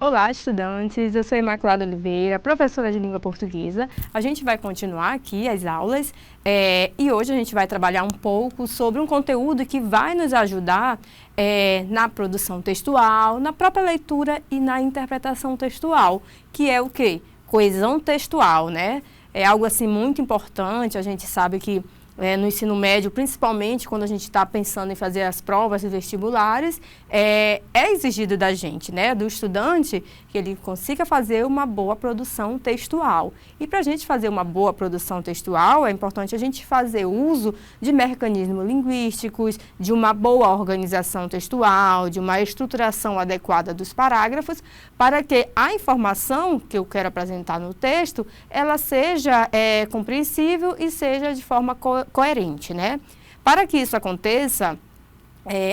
Olá, estudantes! Eu sou Imaculada Oliveira, professora de língua portuguesa. A gente vai continuar aqui as aulas e hoje a gente vai trabalhar um pouco sobre um conteúdo que vai nos ajudar na produção textual, na própria leitura e na interpretação textual, que é o quê? Coesão textual, né? É algo assim muito importante, a gente sabe que no ensino médio, principalmente quando a gente está pensando em fazer as provas vestibulares, é exigido da gente, né, do estudante, que ele consiga fazer uma boa produção textual. E para a gente fazer uma boa produção textual, é importante a gente fazer uso de mecanismos linguísticos, de uma boa organização textual, de uma estruturação adequada dos parágrafos, para que a informação que eu quero apresentar no texto, ela seja compreensível e seja de forma coerente, né? Para que isso aconteça,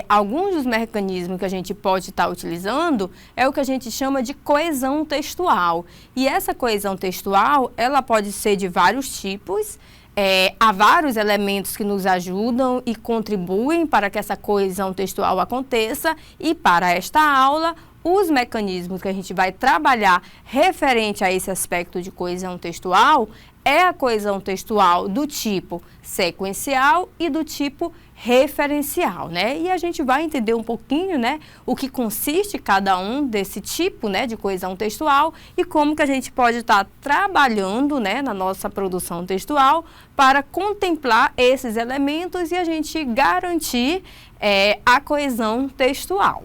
alguns dos mecanismos que a gente pode estar utilizando é o que a gente chama de coesão textual. E essa coesão textual, ela pode ser de vários tipos. Há vários elementos que nos ajudam e contribuem para que essa coesão textual aconteça. E para esta aula, os mecanismos que a gente vai trabalhar referente a esse aspecto de coesão textual é a coesão textual do tipo sequencial e do tipo referencial, né? E a gente vai entender um pouquinho, né, o que consiste cada um desse tipo, né, de coesão textual e como que a gente pode estar trabalhando, né, na nossa produção textual para contemplar esses elementos e a gente garantir a coesão textual.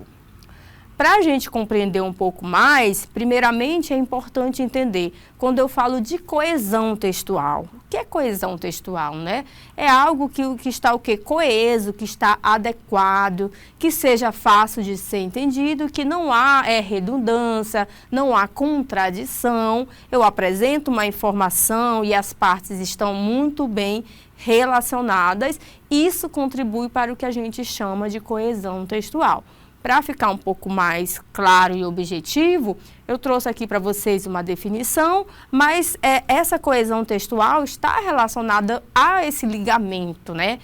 Para a gente compreender um pouco mais, primeiramente é importante entender, quando eu falo de coesão textual, o que é coesão textual, né? É algo que está o quê? Coeso, que está adequado, que seja fácil de ser entendido, que não há redundância, não há contradição. Eu apresento uma informação e as partes estão muito bem relacionadas. Isso contribui para o que a gente chama de coesão textual. Para ficar um pouco mais claro e objetivo, eu trouxe aqui para vocês uma definição, mas essa coesão textual está relacionada a esse ligamento, né?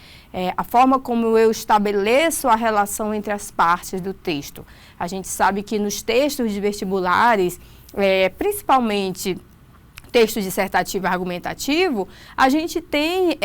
A forma como eu estabeleço a relação entre as partes do texto. A gente sabe que nos textos de vestibulares, principalmente texto dissertativo e argumentativo, a gente tem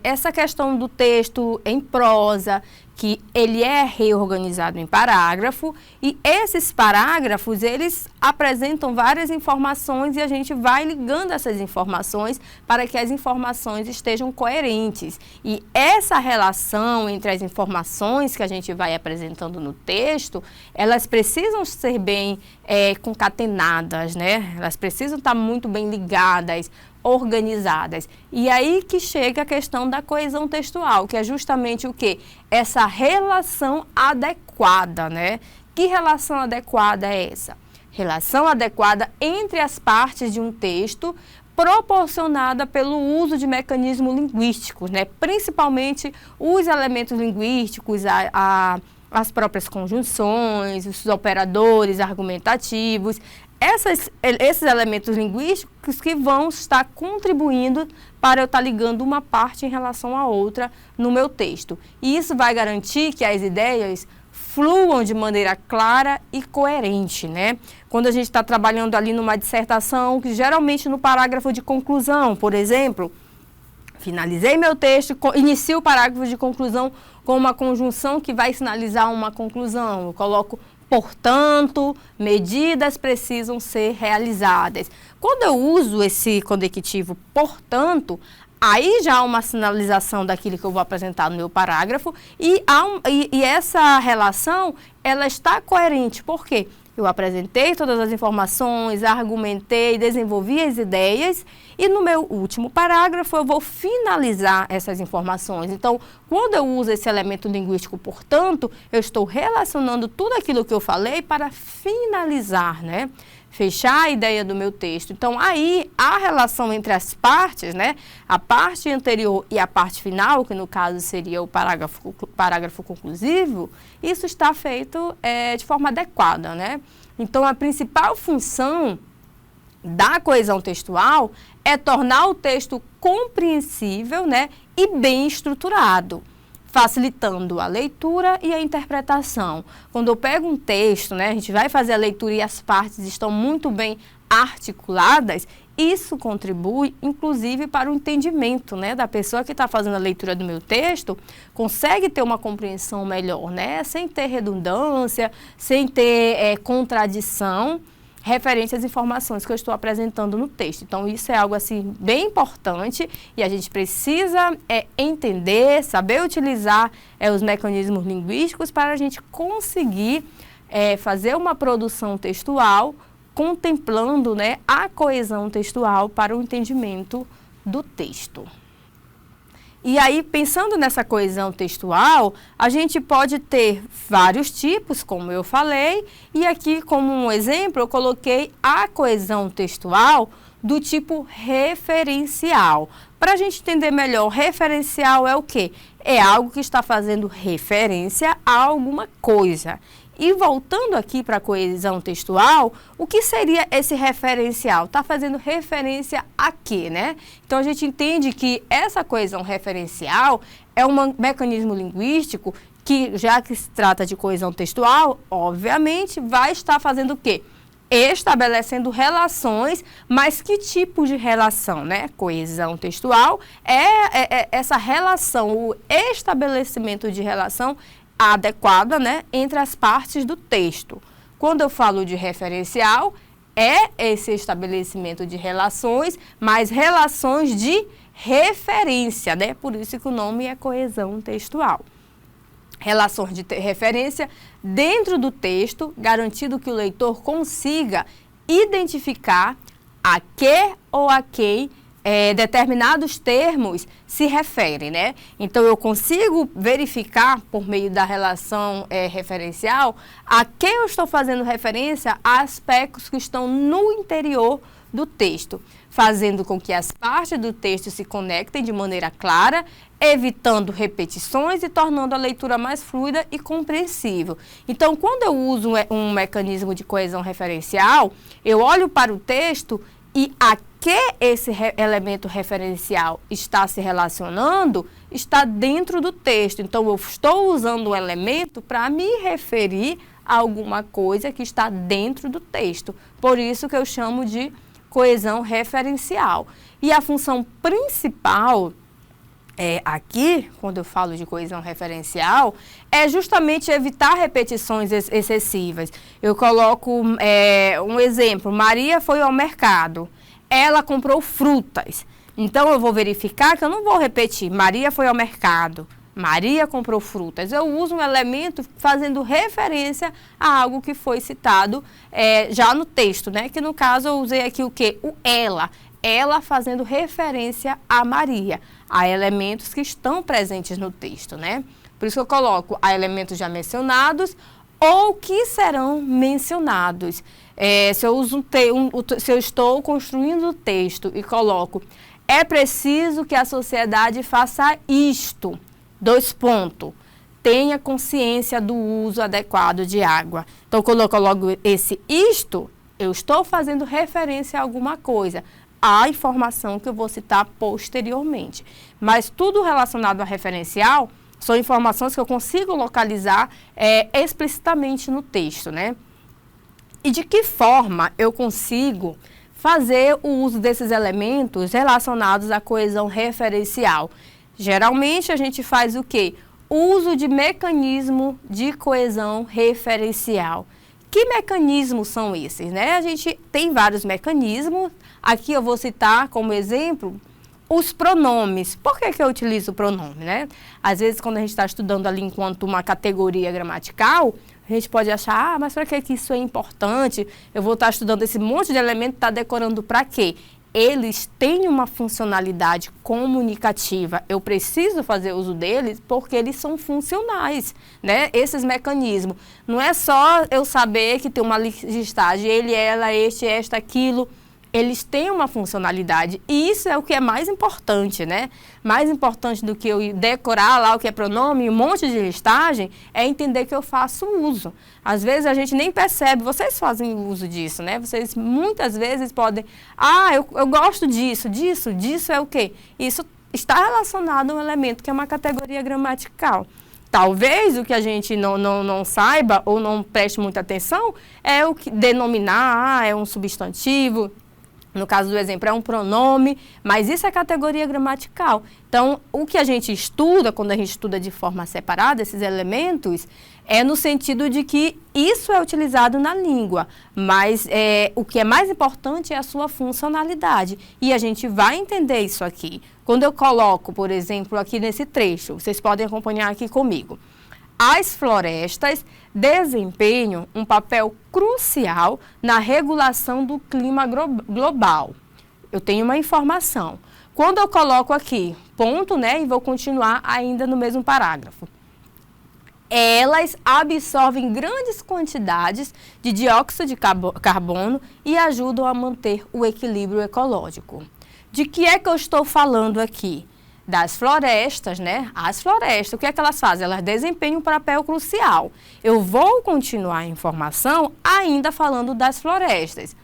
essa questão do texto em prosa, que ele é reorganizado em parágrafo, e esses parágrafos, eles apresentam várias informações e a gente vai ligando essas informações para que as informações estejam coerentes. E essa relação entre as informações que a gente vai apresentando no texto, elas precisam ser bem concatenadas, né? Elas precisam estar muito bem ligadas, organizadas. E aí que chega a questão da coesão textual, que é justamente o quê? Essa relação adequada, né? Que relação adequada é essa? Relação adequada entre as partes de um texto, proporcionada pelo uso de mecanismos linguísticos, né? Principalmente os elementos linguísticos, as próprias conjunções, os operadores argumentativos, esses elementos linguísticos que vão estar contribuindo para eu estar ligando uma parte em relação à outra no meu texto. E isso vai garantir que as ideias fluam de maneira clara e coerente, né? Quando a gente está trabalhando ali numa dissertação, que geralmente no parágrafo de conclusão, por exemplo, finalizei meu texto, inicio o parágrafo de conclusão com uma conjunção que vai sinalizar uma conclusão. Eu coloco portanto, medidas precisam ser realizadas. Quando eu uso esse conectivo portanto, aí já há uma sinalização daquilo que eu vou apresentar no meu parágrafo e essa relação, ela está coerente. Por quê? Eu apresentei todas as informações, argumentei, desenvolvi as ideias e no meu último parágrafo eu vou finalizar essas informações. Então, quando eu uso esse elemento linguístico, portanto, eu estou relacionando tudo aquilo que eu falei para finalizar, né? Fechar a ideia do meu texto. Então, aí, a relação entre as partes, né? A parte anterior e a parte final, que no caso seria o parágrafo conclusivo, isso está feito de forma adequada, né? Então, a principal função da coesão textual é tornar o texto compreensível, né? E bem estruturado. facilitando a leitura e a interpretação. Quando eu pego um texto, né, a gente vai fazer a leitura e as partes estão muito bem articuladas, isso contribui, inclusive, para o entendimento, né, da pessoa que está fazendo a leitura do meu texto, consegue ter uma compreensão melhor, né, sem ter redundância, sem ter contradição, referente às informações que eu estou apresentando no texto. Então, isso é algo assim bem importante e a gente precisa entender, saber utilizar os mecanismos linguísticos para a gente conseguir fazer uma produção textual contemplando, né, a coesão textual para o entendimento do texto. E aí, pensando nessa coesão textual, a gente pode ter vários tipos, como eu falei, e aqui, como um exemplo, eu coloquei a coesão textual do tipo referencial. Para a gente entender melhor, referencial é o quê? É algo que está fazendo referência a alguma coisa. E voltando aqui para a coesão textual, o que seria esse referencial? Está fazendo referência a quê, né? Então, a gente entende que essa coesão referencial é um mecanismo linguístico que, já que se trata de coesão textual, obviamente, vai estar fazendo o quê? Estabelecendo relações, mas que tipo de relação, né? Coesão textual é essa relação, o estabelecimento de relação adequada, né, entre as partes do texto. Quando eu falo de referencial, é esse estabelecimento de relações, mas relações de referência, né? Por isso que o nome é coesão textual. Relações de referência dentro do texto, garantindo que o leitor consiga identificar a que ou a quem determinados termos se referem, né? Então, eu consigo verificar, por meio da relação referencial, a que eu estou fazendo referência a aspectos que estão no interior do texto, fazendo com que as partes do texto se conectem de maneira clara, evitando repetições e tornando a leitura mais fluida e compreensível. Então, quando eu uso um mecanismo de coesão referencial, eu olho para o texto e a que esse elemento referencial está se relacionando, está dentro do texto. Então, eu estou usando um elemento para me referir a alguma coisa que está dentro do texto. Por isso que eu chamo de coesão referencial. E a função principal aqui, quando eu falo de coesão referencial, é justamente evitar repetições excessivas. Eu coloco um exemplo: Maria foi ao mercado, ela comprou frutas. Então, eu vou verificar que eu não vou repetir, Maria foi ao mercado, Maria comprou frutas. Eu uso um elemento fazendo referência a algo que foi citado já no texto, né? Que no caso eu usei aqui o quê? O ela. Ela fazendo referência a Maria, a elementos que estão presentes no texto, né? Por isso que eu coloco a elementos já mencionados ou que serão mencionados. Se eu estou construindo o texto e coloco, é preciso que a sociedade faça isto, : tenha consciência do uso adequado de água. Então, quando eu coloco esse isto, eu estou fazendo referência a alguma coisa, a informação que eu vou citar posteriormente. Mas tudo relacionado a referencial são informações que eu consigo localizar explicitamente no texto, né? E de que forma eu consigo fazer o uso desses elementos relacionados à coesão referencial? Geralmente a gente faz o quê? Uso de mecanismo de coesão referencial. Que mecanismos são esses, né? A gente tem vários mecanismos. Aqui eu vou citar como exemplo os pronomes. Por que eu utilizo o pronome, né? Às vezes, quando a gente está estudando ali enquanto uma categoria gramatical, a gente pode achar, mas para que isso é importante? Eu vou estar estudando esse monte de elemento, tá decorando para quê? Eles têm uma funcionalidade comunicativa. Eu preciso fazer uso deles porque eles são funcionais, né? Esses mecanismos. Não é só eu saber que tem uma listagem, ele, ela, este, esta, aquilo. Eles têm uma funcionalidade e isso é o que é mais importante, né? Mais importante do que eu decorar lá o que é pronome, um monte de listagem, é entender que eu faço uso. Às vezes a gente nem percebe, vocês fazem uso disso, né? Vocês muitas vezes podem, eu gosto disso é o quê? Isso está relacionado a um elemento que é uma categoria gramatical. Talvez o que a gente não saiba ou não preste muita atenção é o que denominar, é um substantivo. No caso do exemplo, é um pronome, mas isso é categoria gramatical. Então, o que a gente estuda, quando a gente estuda de forma separada, esses elementos, é no sentido de que isso é utilizado na língua, mas o que é mais importante é a sua funcionalidade. E a gente vai entender isso aqui. Quando eu coloco, por exemplo, aqui nesse trecho, vocês podem acompanhar aqui comigo. As florestas desempenham um papel crucial na regulação do clima global. Eu tenho uma informação. Quando eu coloco aqui ponto, né, e vou continuar ainda no mesmo parágrafo. Elas absorvem grandes quantidades de dióxido de carbono e ajudam a manter o equilíbrio ecológico. De que é que eu estou falando aqui? Das florestas, né? As florestas, o que é que elas fazem? Elas desempenham um papel crucial. Eu vou continuar a informação ainda falando das florestas.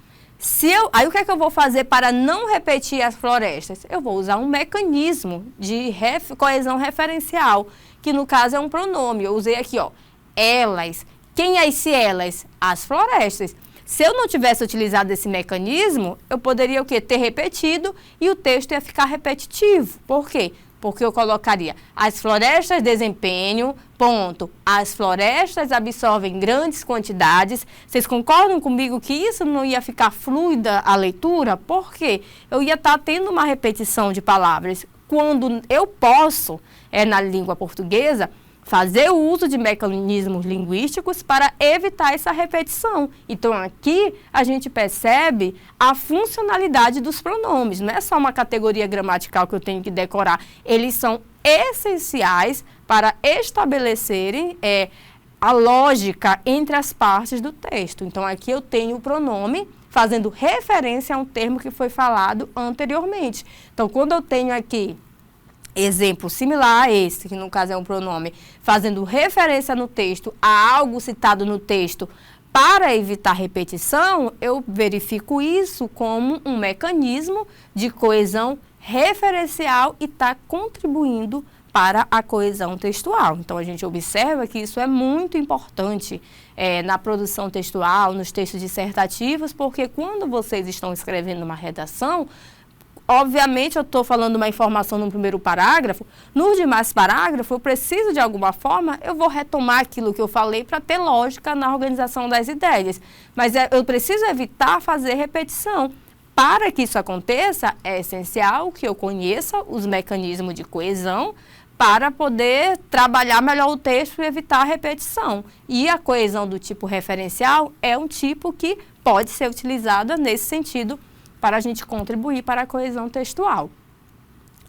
Aí o que é que eu vou fazer para não repetir as florestas? Eu vou usar um mecanismo de coesão referencial, que no caso é um pronome. Eu usei aqui, ó, elas. Quem é esse elas? As florestas. Se eu não tivesse utilizado esse mecanismo, eu poderia o quê? Ter repetido e o texto ia ficar repetitivo. Por quê? Porque eu colocaria as florestas desempenham, ponto. As florestas absorvem grandes quantidades. Vocês concordam comigo que isso não ia ficar fluida a leitura? Por quê? Eu ia estar tendo uma repetição de palavras. Quando eu posso, na língua portuguesa, fazer o uso de mecanismos linguísticos para evitar essa repetição. Então, aqui a gente percebe a funcionalidade dos pronomes. Não é só uma categoria gramatical que eu tenho que decorar. Eles são essenciais para estabelecerem a lógica entre as partes do texto. Então, aqui eu tenho o pronome fazendo referência a um termo que foi falado anteriormente. Então, quando eu tenho aqui exemplo similar a esse, que no caso é um pronome, fazendo referência no texto a algo citado no texto para evitar repetição, eu verifico isso como um mecanismo de coesão referencial e está contribuindo para a coesão textual. Então, a gente observa que isso é muito importante na produção textual, nos textos dissertativos, porque quando vocês estão escrevendo uma redação, obviamente, eu estou falando uma informação no primeiro parágrafo, nos demais parágrafos, eu preciso, de alguma forma, eu vou retomar aquilo que eu falei para ter lógica na organização das ideias. Mas eu preciso evitar fazer repetição. Para que isso aconteça, é essencial que eu conheça os mecanismos de coesão para poder trabalhar melhor o texto e evitar a repetição. E a coesão do tipo referencial é um tipo que pode ser utilizada nesse sentido para a gente contribuir para a coesão textual.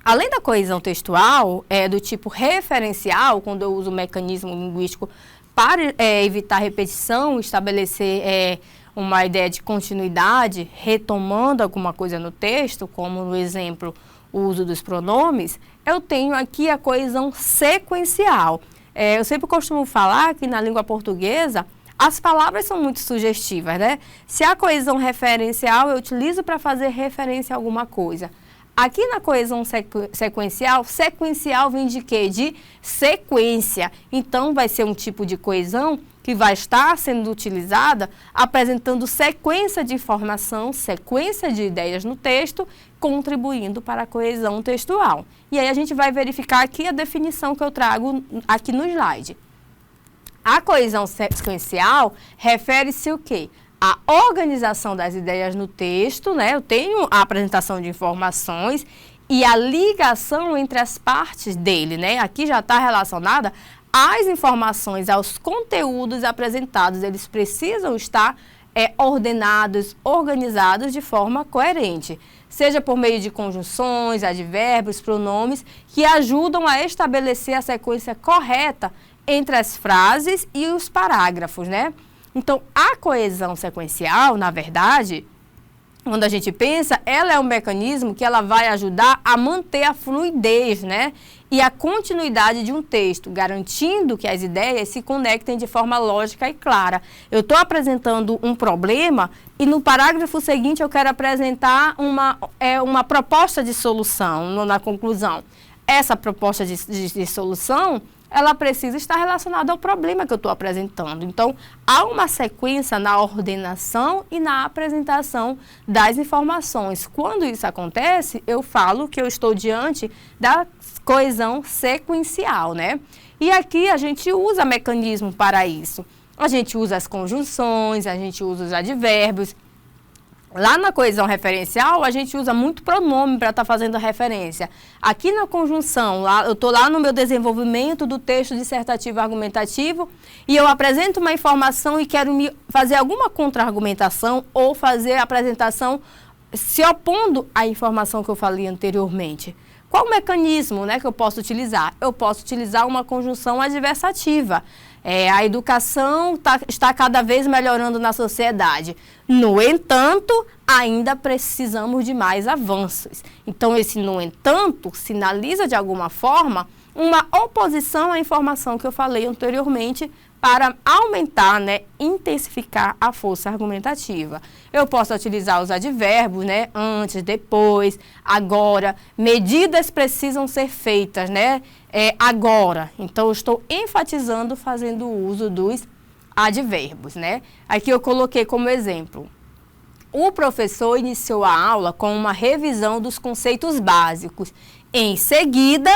Além da coesão textual, do tipo referencial, quando eu uso o mecanismo linguístico para evitar repetição, estabelecer uma ideia de continuidade, retomando alguma coisa no texto, como no exemplo o uso dos pronomes, eu tenho aqui a coesão sequencial. Eu sempre costumo falar que na língua portuguesa, as palavras são muito sugestivas, né? Se a coesão referencial eu utilizo para fazer referência a alguma coisa. Aqui na coesão sequencial, sequencial vem de quê? De sequência. Então, vai ser um tipo de coesão que vai estar sendo utilizada apresentando sequência de informação, sequência de ideias no texto, contribuindo para a coesão textual. E aí a gente vai verificar aqui a definição que eu trago aqui no slide. A coesão sequencial refere-se o quê? A organização das ideias no texto, né? Eu tenho a apresentação de informações e a ligação entre as partes dele, né? Aqui já está relacionada às informações, aos conteúdos apresentados. Eles precisam estar ordenados, organizados de forma coerente, seja por meio de conjunções, advérbios, pronomes, que ajudam a estabelecer a sequência correta entre as frases e os parágrafos, né? Então, a coesão sequencial, na verdade, quando a gente pensa, ela é um mecanismo que ela vai ajudar a manter a fluidez, né? E a continuidade de um texto, garantindo que as ideias se conectem de forma lógica e clara. Eu estou apresentando um problema e no parágrafo seguinte eu quero apresentar uma proposta de solução na conclusão. Essa proposta de solução, ela precisa estar relacionada ao problema que eu estou apresentando. Então, há uma sequência na ordenação e na apresentação das informações. Quando isso acontece, eu falo que eu estou diante da coesão sequencial, né? E aqui a gente usa mecanismo para isso. A gente usa as conjunções, a gente usa os advérbios. Lá na coesão referencial, a gente usa muito pronome para estar fazendo a referência. Aqui na conjunção, eu estou lá no meu desenvolvimento do texto dissertativo argumentativo e eu apresento uma informação e quero fazer alguma contra-argumentação ou fazer a apresentação se opondo à informação que eu falei anteriormente. Qual o mecanismo, né, que eu posso utilizar? Eu posso utilizar uma conjunção adversativa. A educação está cada vez melhorando na sociedade. No entanto, ainda precisamos de mais avanços. Então, esse no entanto sinaliza de alguma forma uma oposição à informação que eu falei anteriormente para aumentar, né, intensificar a força argumentativa. Eu posso utilizar os advérbios, né, antes, depois, agora. Medidas precisam ser feitas, né, agora. Então, eu estou enfatizando fazendo uso dos advérbios, né. Aqui eu coloquei como exemplo. O professor iniciou a aula com uma revisão dos conceitos básicos. Em seguida,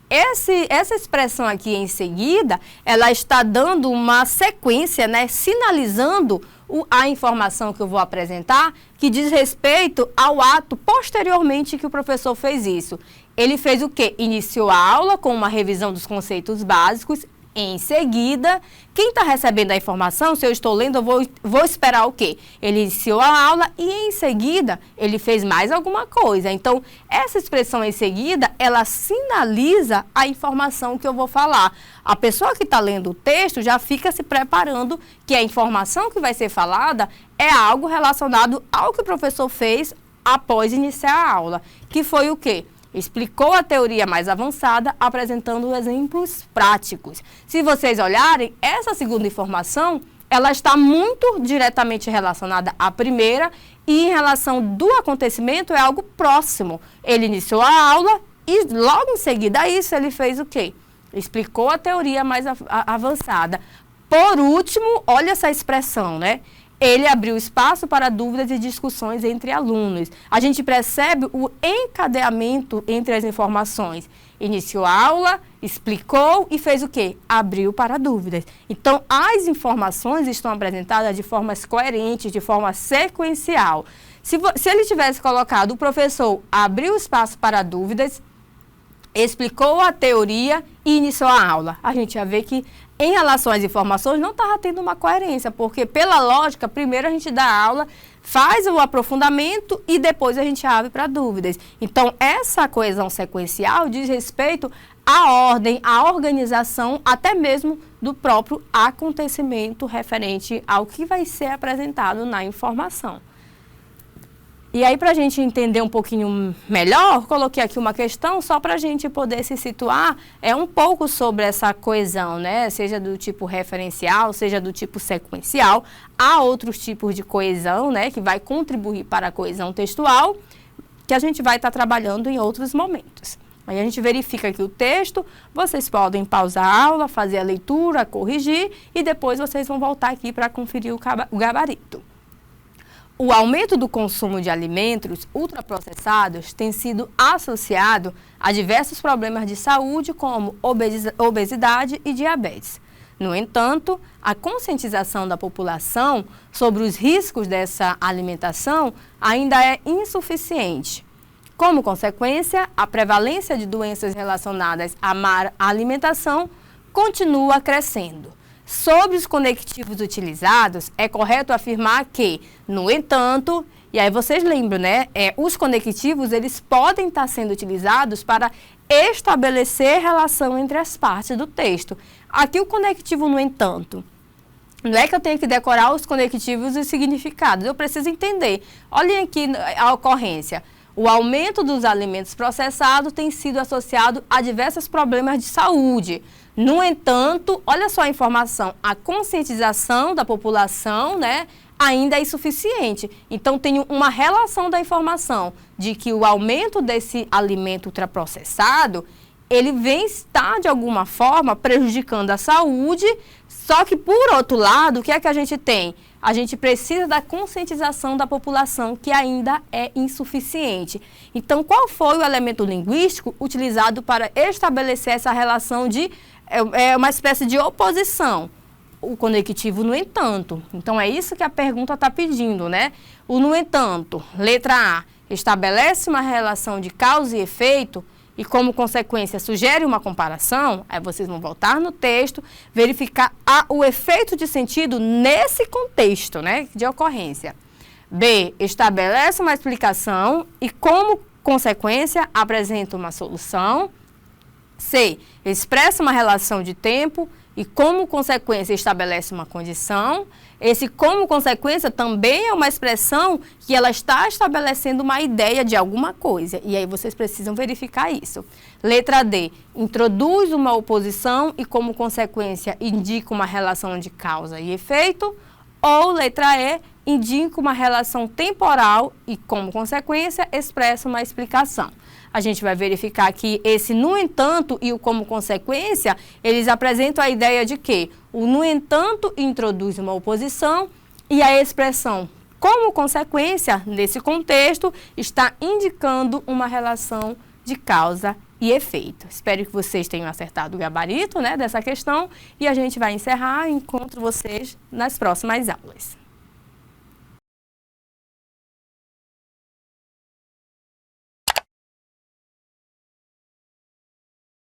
essa expressão aqui em seguida, ela está dando uma sequência, né, sinalizando a informação que eu vou apresentar, que diz respeito ao ato posteriormente que o professor fez isso. Ele fez o quê? Iniciou a aula com uma revisão dos conceitos básicos. Em seguida, quem está recebendo a informação, se eu estou lendo, eu vou esperar o quê? Ele iniciou a aula e, em seguida, ele fez mais alguma coisa. Então, essa expressão em seguida, ela sinaliza a informação que eu vou falar. A pessoa que está lendo o texto já fica se preparando que a informação que vai ser falada é algo relacionado ao que o professor fez após iniciar a aula. Que foi o quê? Explicou a teoria mais avançada, apresentando exemplos práticos. Se vocês olharem, essa segunda informação, ela está muito diretamente relacionada à primeira e em relação do acontecimento é algo próximo. Ele iniciou a aula e logo em seguida a isso ele fez o quê? Explicou a teoria mais avançada. Por último, olha essa expressão, né? Ele abriu espaço para dúvidas e discussões entre alunos. A gente percebe o encadeamento entre as informações. Iniciou a aula, explicou e fez o quê? Abriu para dúvidas. Então, as informações estão apresentadas de formas coerentes, de forma sequencial. Se ele tivesse colocado, o professor abriu espaço para dúvidas, explicou a teoria e iniciou a aula, a gente ia ver que em relação às informações não estava tendo uma coerência, porque pela lógica, primeiro a gente dá a aula, faz o aprofundamento e depois a gente abre para dúvidas. Então, essa coesão sequencial diz respeito à ordem, à organização, até mesmo do próprio acontecimento referente ao que vai ser apresentado na informação. E aí, para a gente entender um pouquinho melhor, coloquei aqui uma questão só para a gente poder se situar um pouco sobre essa coesão, né? Seja do tipo referencial, seja do tipo sequencial. Há outros tipos de coesão, né? Que vai contribuir para a coesão textual, que a gente vai estar trabalhando em outros momentos. Aí a gente verifica aqui o texto, vocês podem pausar a aula, fazer a leitura, corrigir e depois vocês vão voltar aqui para conferir o gabarito. O aumento do consumo de alimentos ultraprocessados tem sido associado a diversos problemas de saúde, como obesidade e diabetes. No entanto, a conscientização da população sobre os riscos dessa alimentação ainda é insuficiente. Como consequência, a prevalência de doenças relacionadas à má alimentação continua crescendo. Sobre os conectivos utilizados, é correto afirmar que, no entanto, e aí vocês lembram, né? Os conectivos, eles podem estar sendo utilizados para estabelecer relação entre as partes do texto. Aqui o conectivo, no entanto, Não é que eu tenho que decorar os conectivos e os significados, eu preciso entender. Olhem aqui a ocorrência. O aumento dos alimentos processados tem sido associado a diversos problemas de saúde. No entanto, olha só a informação, a conscientização da população, né, ainda é insuficiente. Então, tem uma relação da informação de que o aumento desse alimento ultraprocessado, ele vem estar, de alguma forma, prejudicando a saúde, só que, por outro lado, o que é que a gente tem? A gente precisa da conscientização da população, que ainda é insuficiente. Então, qual foi o elemento linguístico utilizado para estabelecer essa relação de uma espécie de oposição? O conectivo, no entanto. Então, é isso que a pergunta está pedindo, né? O no entanto, letra A, estabelece uma relação de causa e efeito e, como consequência, sugere uma comparação. Aí vocês vão voltar no texto, verificar o efeito de sentido nesse contexto, né, de ocorrência. B, estabelece uma explicação e, como consequência, apresenta uma solução. C, expressa uma relação de tempo e, como consequência, estabelece uma condição. Esse, como consequência, também é uma expressão que ela está estabelecendo uma ideia de alguma coisa. E aí vocês precisam verificar isso. Letra D, introduz uma oposição e, como consequência, indica uma relação de causa e efeito. Ou, letra E, indica uma relação temporal e, como consequência, expressa uma explicação. A gente vai verificar que esse no entanto e o como consequência, eles apresentam a ideia de que o no entanto introduz uma oposição e a expressão como consequência, nesse contexto, está indicando uma relação de causa e efeito. Espero que vocês tenham acertado o gabarito, né, dessa questão e a gente vai encerrar. Encontro vocês nas próximas aulas.